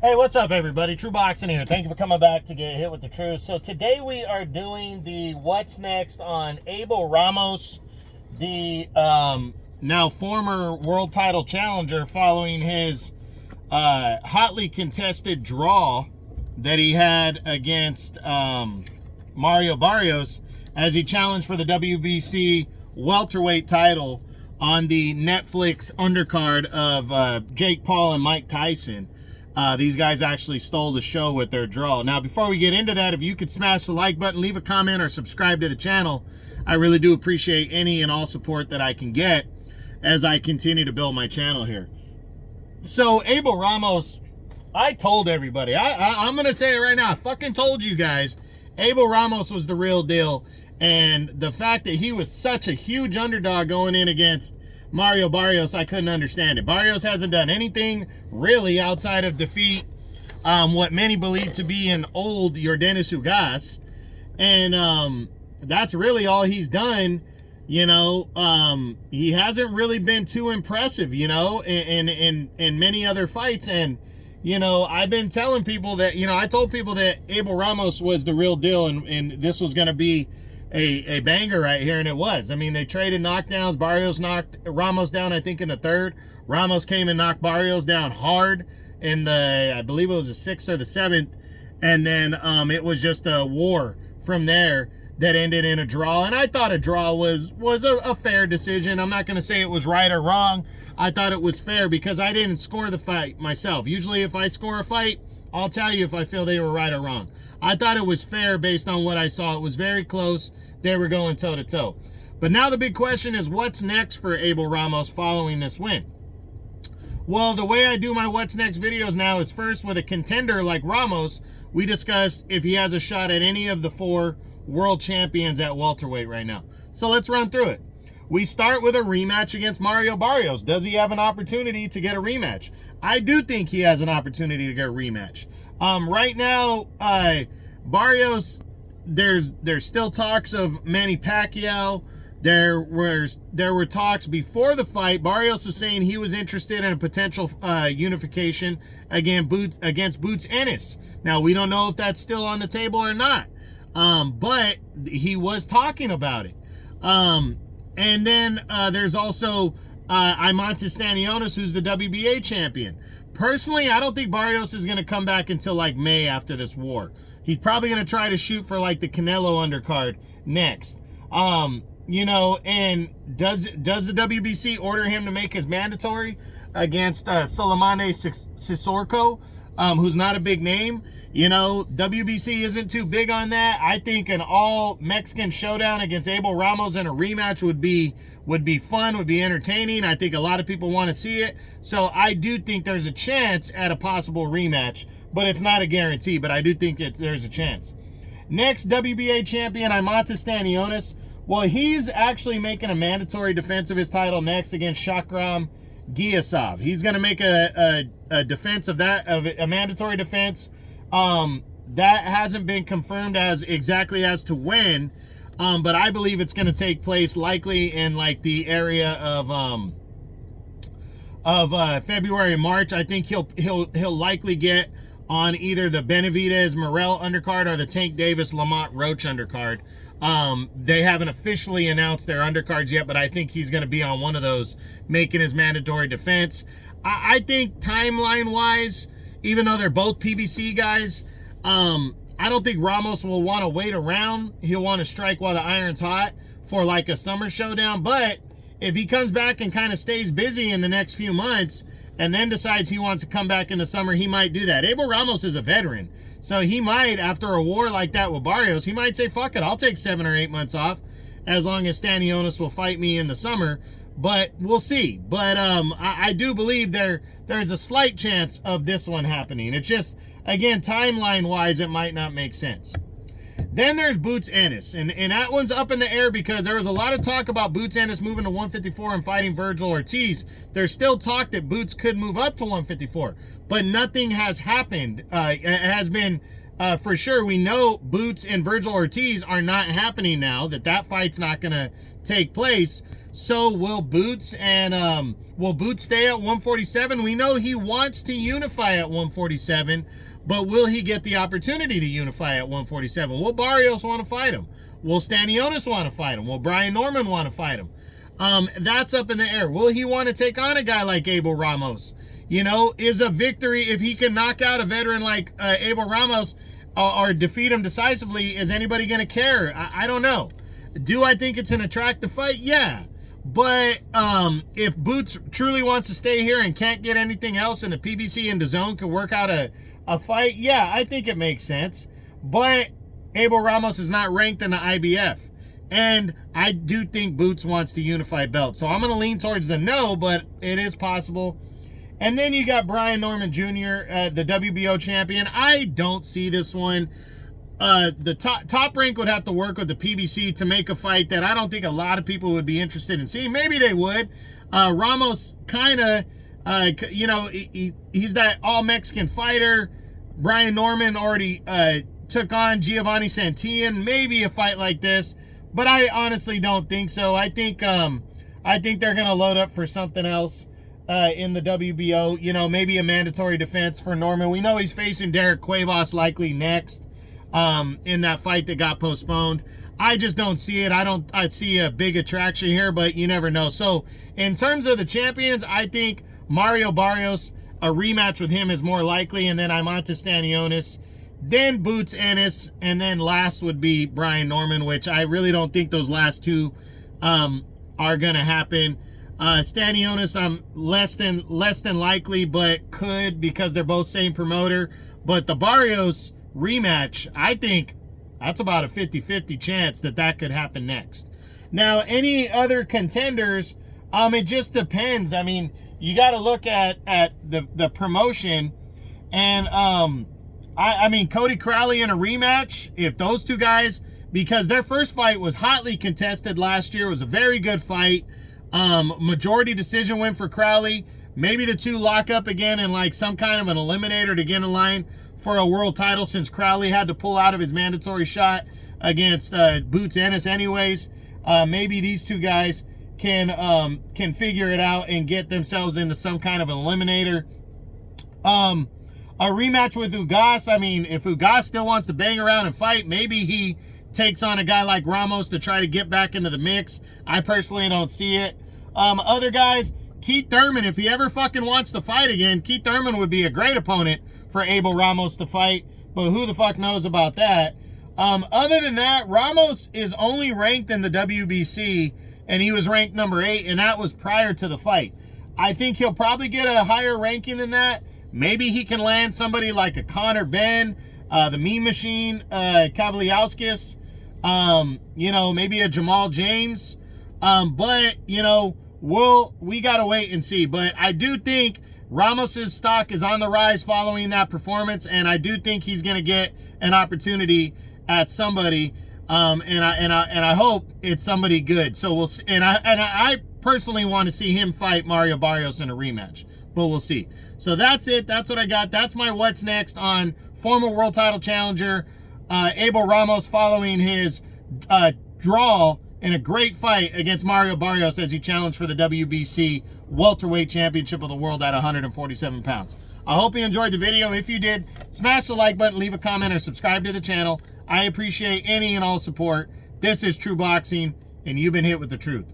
Hey, what's up, everybody? True Boxing here. Thank you for coming back to get hit with the truth. So today we are doing the what's next on Abel Ramos, the now former world title challenger, following his hotly contested draw that he had against Mario Barrios as he challenged for the WBC Welterweight Title on the Netflix undercard of Jake Paul and Mike Tyson. These guys actually stole the show with their draw. Now, before we get into that, if you could smash the like button, leave a comment, or subscribe to the channel, I really do appreciate any and all support that I can get as I continue to build my channel here. So, Abel Ramos, I told everybody, I'm going to say it right now, I fucking told you guys, Abel Ramos was the real deal. And the fact that he was such a huge underdog going in against Mario Barrios, I couldn't understand it. Barrios hasn't done anything really outside of defeat what many believe to be an old Yordenis Ugas, and that's really all he's done. You know, he hasn't really been too impressive, you know, in many other fights. And you know, I've been telling people that, you know, I told people that Abel Ramos was the real deal, and this was going to be a banger right here, and it was. I mean, they traded knockdowns. Barrios knocked Ramos down, I think, in the third. Ramos came and knocked Barrios down hard in the, I believe it was the sixth or the seventh, and then it was just a war from there that ended in a draw. And I thought a draw was a fair decision. I'm not going to say it was right or wrong. I thought it was fair because I didn't score the fight myself. Usually if I score a fight, I'll tell you if I feel they were right or wrong. I thought it was fair based on what I saw. It was very close. They were going toe-to-toe. But now the big question is, what's next for Abel Ramos following this win? Well, the way I do my what's next videos now is first with a contender like Ramos, we discuss if he has a shot at any of the four world champions at welterweight right now. So let's run through it. We start with a rematch against Mario Barrios. Does he have an opportunity to get a rematch? I do think he has an opportunity to get a rematch. Right now, Barrios, there's still talks of Manny Pacquiao. There were talks before the fight. Barrios was saying he was interested in a potential unification against Boots Ennis. Now, we don't know if that's still on the table or not, but he was talking about it. And then there's also Imantas Stanionis, who's the WBA champion. Personally, I don't think Barrios is going to come back until like May after this war. He's probably going to try to shoot for like the Canelo undercard next. You know, and does the WBC order him to make his mandatory against Soleimani Sissoko, who's not a big name? You know, WBC isn't too big on that. I think an all-Mexican showdown against Abel Ramos in a rematch would be fun, would be entertaining. I think a lot of people want to see it. So I do think there's a chance at a possible rematch, but it's not a guarantee, but I do think there's a chance. Next, WBA champion Imantas Stanionis. Well, he's actually making a mandatory defense of his title next against Shakram Giyasov. He's going to make a defense of that, of a mandatory defense. That hasn't been confirmed as exactly as to when, but I believe it's going to take place likely in like the area of February, March. I think he'll likely get on either the Benavidez Morel undercard or the Tank Davis Lamont Roach undercard. They haven't officially announced their undercards yet, but I think he's going to be on one of those, making his mandatory defense. I think timeline-wise, even though they're both PBC guys, I don't think Ramos will want to wait around. He'll want to strike while the iron's hot for like a summer showdown. But if he comes back and kind of stays busy in the next few months and then decides he wants to come back in the summer, he might do that. Abel Ramos is a veteran. So he might, after a war like that with Barrios, he might say, fuck it, I'll take 7 or 8 months off as long as Stanionis will fight me in the summer. But we'll see. But I do believe there's a slight chance of this one happening. It's just, again, timeline-wise, it might not make sense. Then there's Boots Ennis, and that one's up in the air because there was a lot of talk about Boots Ennis moving to 154 and fighting Virgil Ortiz. There's still talk that Boots could move up to 154, but nothing has happened. It has been for sure. We know Boots and Virgil Ortiz are not happening now, that fight's not going to take place. So will Boots stay at 147? We know he wants to unify at 147, but will he get the opportunity to unify at 147? Will Barrios want to fight him? Will Stanionis want to fight him? Will Brian Norman want to fight him? That's up in the air. Will he want to take on a guy like Abel Ramos? You know, is a victory, if he can knock out a veteran like Abel Ramos or defeat him decisively, is anybody going to care? I don't know. Do I think it's an attractive fight? Yeah. But if Boots truly wants to stay here and can't get anything else, and the PBC and DAZN can work out a fight, yeah, I think it makes sense. But Abel Ramos is not ranked in the IBF. And I do think Boots wants to unify belt. So I'm going to lean towards the no, but it is possible. And then you got Brian Norman Jr., the WBO champion. I don't see this one. The top rank would have to work with the PBC to make a fight that I don't think a lot of people would be interested in seeing. Maybe they would. Ramos kind of, you know, he's that all-Mexican fighter. Brian Norman already took on Giovanni Santillan. Maybe a fight like this. But I honestly don't think so. I think they're going to load up for something else. In the WBO, you know, maybe a mandatory defense for Norman. We know he's facing Derek Cuevas likely next in that fight that got postponed. I just don't see it. I see a big attraction here, but you never know. So in terms of the champions, I think Mario Barrios, a rematch with him is more likely, and then I'm on to Stanionis, then Boots Ennis, and then last would be Brian Norman, which I really don't think those last two are gonna happen. Stanionis, I'm less than likely, but could, because they're both same promoter. But the Barrios rematch, I think that's about a 50-50 chance that could happen next. Now, any other contenders, it just depends. I mean, you got to look at the promotion, and I mean, Cody Crowley in a rematch, if those two guys, because their first fight was hotly contested last year, it was a very good fight. Majority decision win for Crowley. Maybe the two lock up again in like some kind of an eliminator to get in line for a world title, since Crowley had to pull out of his mandatory shot against Boots Ennis anyways. Maybe these two guys can figure it out and get themselves into some kind of an eliminator. A rematch with Ugas. I mean, if Ugas still wants to bang around and fight, maybe he takes on a guy like Ramos to try to get back into the mix. I personally don't see it. Other guys, Keith Thurman, if he ever fucking wants to fight again, Keith Thurman would be a great opponent for Abel Ramos to fight, but who the fuck knows about that? Other than that, Ramos is only ranked in the WBC, and he was ranked number 8, and that was prior to the fight. I think he'll probably get a higher ranking than that. Maybe he can land somebody like a Conor Benn, the Mean Machine, Kavaliauskas, you know, maybe a Jamal James. But, you know, we got to wait and see. But I do think Ramos's stock is on the rise following that performance, and I do think he's going to get an opportunity at somebody. And I hope it's somebody good. So we'll see. And I personally want to see him fight Mario Barrios in a rematch, but we'll see. So that's it. That's what I got. That's my what's next on former world title challenger Abel Ramos following his draw in a great fight against Mario Barrios as he challenged for the WBC Welterweight Championship of the World at 147 pounds. I hope you enjoyed the video. If you did, smash the like button, leave a comment, or subscribe to the channel. I appreciate any and all support. This is True Boxing, and you've been hit with the truth.